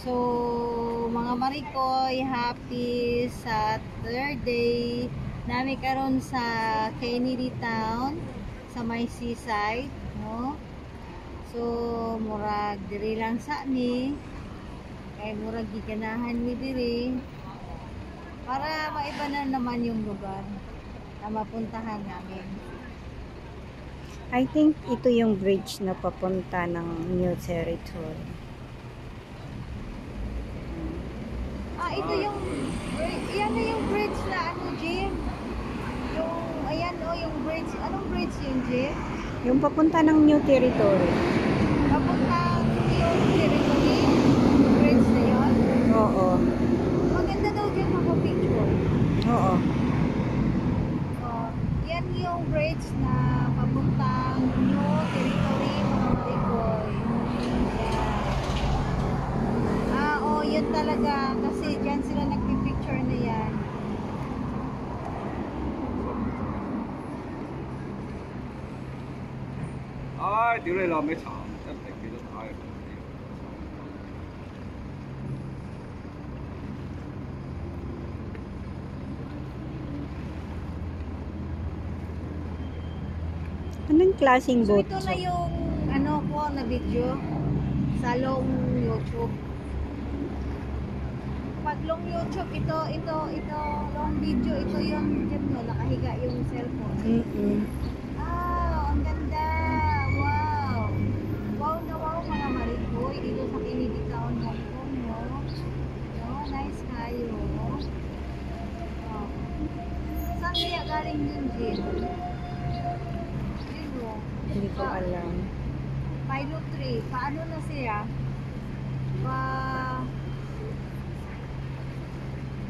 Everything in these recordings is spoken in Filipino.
So, mga Marikoy, happy Saturday. Nami karon sa Kennedy Town sa may seaside, no? So, murag diri lang sa ni. Kay murag giganahan mi diri para maiba na naman yung lugar na mapuntahan namin. I think ito yung bridge na papunta ng New Territory. Ito yung yan na yung bridge na ano, Jim? Yung ayan yung bridge. Anong bridge yun, Jim? Yung papunta ng New Territory. Papunta yung Territory? Bridge na yun? Oo. Maganda daw dyan makapicture. Oo. Yan yung bridge na papuntang New Territory, mga Marikoy. Yan. Yun talaga. Kasi dyan sila nagpipicture na yan.屌你老味慘，一定幾多打嘅。Anong klaseng So boat? ito na yung ano ko na video sa long YouTube. Pag long YouTube, ito long video, ito yung nakahiga yung cellphone. Ang ganda. Wow. Wow na wow mga Marikoy dito sa Kennedy Town, Hong Kong, no? No, nice kayo. Saan kaya galing yun, Jim? Hindi ko alam. Pilot 3. Paano na siya?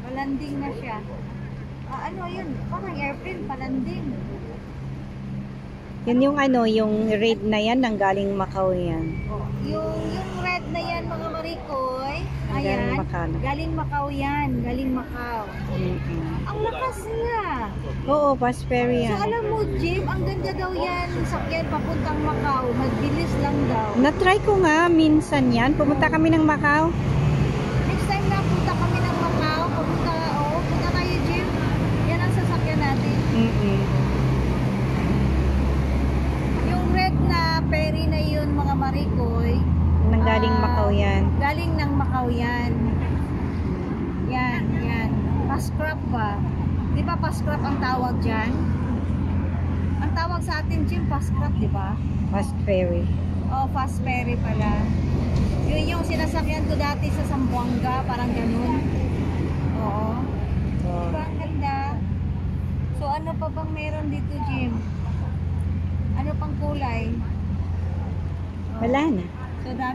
Palanding na siya. Ano yun? Parang airplane, palanding. Yun yung ano, yung red na yan, nanggaling Macau yan. Yung red na yan, mga Marikoy. Galing Ayan. Macau. Galing Macau yan. Galing Macau. Ang lakas niya. Oo, bus ferry So yan. alam mo, Jim, ang ganda daw yan. Sakyan papuntang Macau. Magbilis lang daw. Na-try ko nga minsan yan. Pumunta kami ng Macau. Next time na punta kami ng Macau. Punta tayo, Jim. Yan ang sasakyan natin. Yung red na ferry na yun, mga Marikoy. Nanggaling Macau yan. Galing ng Macau yan. Yan. Pascrap ba? Di ba pascrap ang tawag dyan? Ang tawag sa atin, Jim, pascrap, di ba? Bus ferry. Fast ferry pala. Yun yung sinasakyan ko dati sa Zamboanga, parang ganun. Oo. Diba, ang ganda. So, ano pa bang meron dito, Jim? Ano pang kulay? Wala na. So, dami.